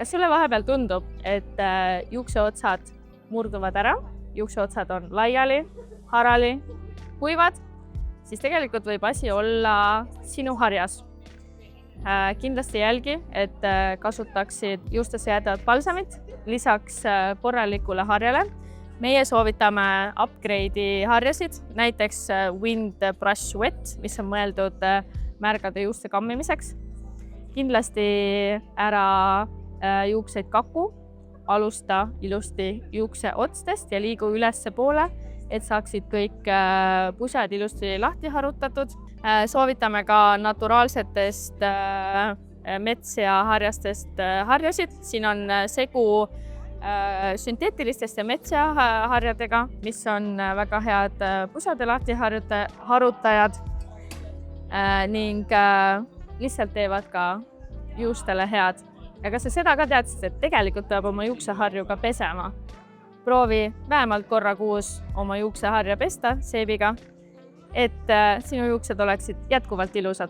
Kas sulle vahepeal tundub, et juukseotsad murduvad ära, juukseotsad on laiali, harali, kuivad, siis tegelikult võib asi olla sinu harjas. Kindlasti jälgi, et kasutaksid juustesse jäädavat balsamit lisaks korralikule harjale. Meie soovitame upgrade'i harjasid, näiteks Wind Brush Wet, mis on mõeldud märgade juuste kammimiseks. Kindlasti ära juukseid kaku, alusta ilusti juukseotstest ja liigu ülesse poole, et saaksid kõik pusad ilusti lahti harutatud. Soovitame ka naturaalsetest mets- ja harjastest harjasid. Siin on segu sünteetilistest ja metsaharjadega, mis on väga head pusade lahti harutajad ning lihtsalt teevad ka juustele head. Ja kas sa seda ka teadsid, et tegelikult peab oma juukseharju ka pesema? Proovi vähemalt korra kuus oma juukseharja pesta seebiga, et sinu juuksed oleksid jätkuvalt ilusad.